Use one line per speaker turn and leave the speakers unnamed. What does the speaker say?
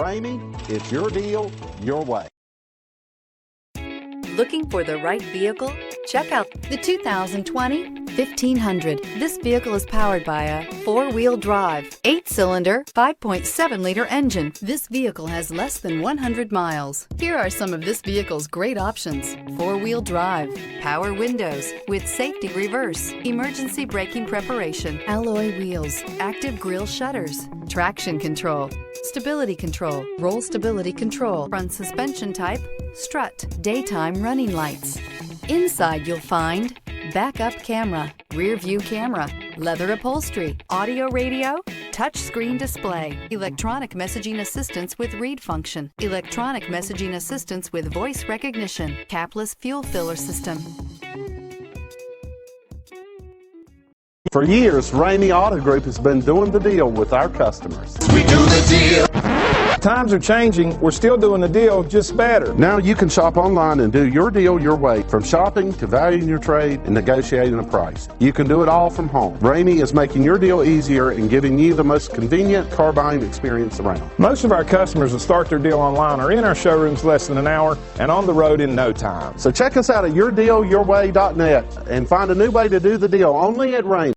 Ramey, it's your deal, your way.
Looking for the right vehicle? Check out the 2020 1500. This vehicle is powered by a 4-wheel drive, 8-cylinder, 5.7-liter engine. This vehicle has less than 100 miles. Here are some of this vehicle's great options: 4-wheel drive, power windows with safety reverse, emergency braking preparation, alloy wheels, active grille shutters, traction control, stability control, roll stability control, front suspension type, strut, daytime running lights. Inside you'll find backup camera, rear view camera, leather upholstery, audio radio, touch screen display, electronic messaging assistance with read function, electronic messaging assistance with voice recognition, capless fuel filler system.
For years, Ramey Auto Group has been doing the deal with our customers.
We do the deal.
Times are changing. We're still doing the deal, just better.
Now you can shop online and do your deal your way, from shopping to valuing your trade and negotiating a price. You can do it all from home. Ramey is making your deal easier and giving you the most convenient car buying experience around.
Most of our customers that start their deal online are in our showrooms less than an hour and on the road in no time.
So check us out at yourdealyourway.net and find a new way to do the deal only at Ramey.